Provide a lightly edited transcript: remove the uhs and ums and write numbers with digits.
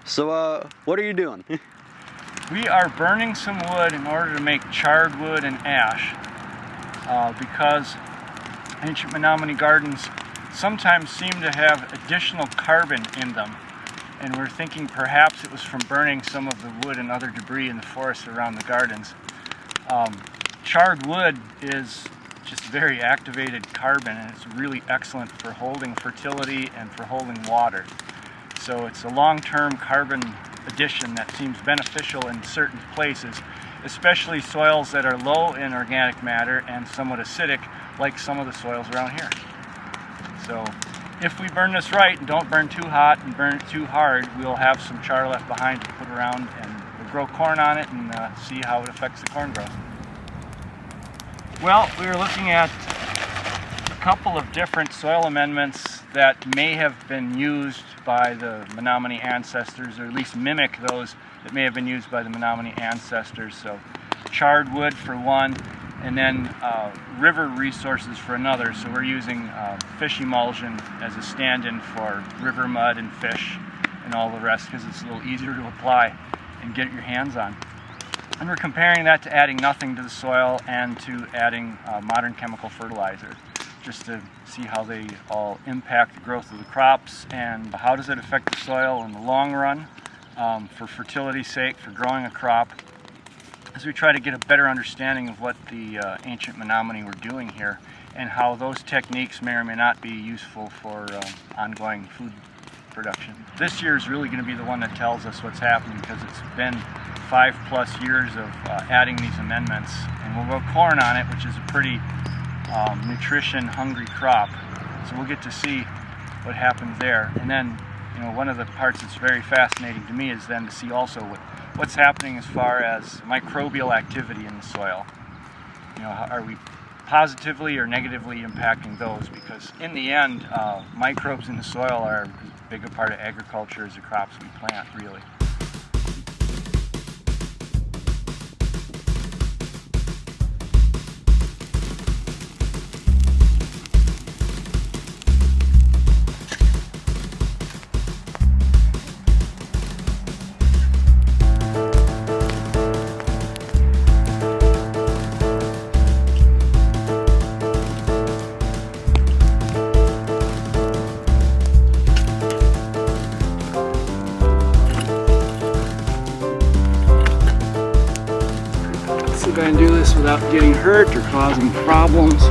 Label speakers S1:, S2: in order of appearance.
S1: So what are you doing?
S2: We are burning some wood in order to make charred wood and ash because ancient Menominee gardens sometimes seem to have additional carbon in them, and we're thinking perhaps it was from burning some of the wood and other debris in the forest around the gardens. Charred wood is just very activated carbon, and it's really excellent for holding fertility and for holding water. So it's a long-term carbon addition that seems beneficial in certain places, especially soils that are low in organic matter and somewhat acidic, like some of the soils around here. So if we burn this right and don't burn too hot and burn it too hard, we'll have some char left behind to put around, and we'll grow corn on it and see how it affects the corn growth. Well, we were looking at a couple of different soil amendments that may have been used by the Menominee ancestors, or at least mimic those that may have been used by the Menominee ancestors. So charred wood for one, and then river resources for another. So we're using fish emulsion as a stand-in for river mud and fish and all the rest, because it's a little easier to apply and get your hands on. And we're comparing that to adding nothing to the soil and to adding modern chemical fertilizer, just to see how they all impact the growth of the crops and how does it affect the soil in the long run, for fertility's sake, for growing a crop, as we try to get a better understanding of what the ancient Menominee were doing here and how those techniques may or may not be useful for ongoing food production. This year is really going to be the one that tells us what's happening, because it's been 5+ years of adding these amendments, and we'll grow corn on it, which is a pretty nutrition hungry crop, so we'll get to see what happens there. And then, you know, one of the parts that's very fascinating to me is then to see also what's happening as far as microbial activity in the soil. You know, are we positively or negatively impacting those? Because in the end, microbes in the soil are as big a part of agriculture as the crops we plant, really. Go and do this without getting hurt or causing problems.